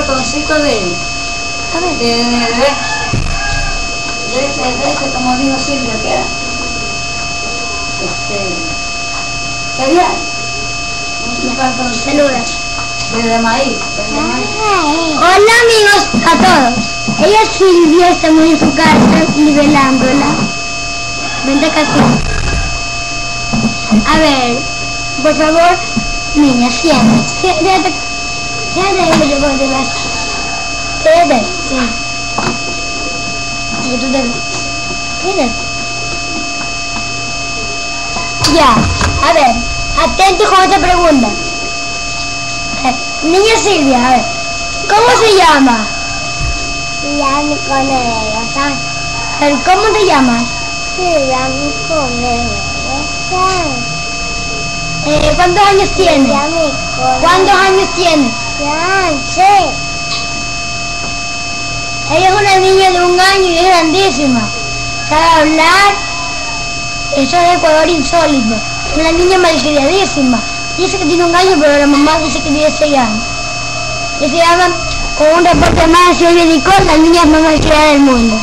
ratoncito de bebé. De ese, como dijo Silvia, que era cereal. Un cartón. Celular. De maíz. Hola amigos a todos. Ella es Silvia, estamos en su casa nivelándola. Vente casi. A ver, por favor, niña, siéntate. Siéntate que yo voy de las. Siéntate, sí. Y tú te. Siéntate. Ya, a ver, atento con esta pregunta. Niña Silvia, a ver, ¿cómo se llama? Silvia Conero, ¿sabes? A ver, ¿cómo te llamas? Silvia Conero, ¿Cuántos años tienes? ¿Cuántos años tienes? Sí. Ella es una niña de 1 año y es grandísima. Sabe hablar. Eso es de Ecuador insólito. Es una niña malcriadísima. Dice que tiene 1 año, pero la mamá dice que tiene 6 años. Y se llama, con un reporte más de Silvia Nicole, la niña más malcriada del mundo.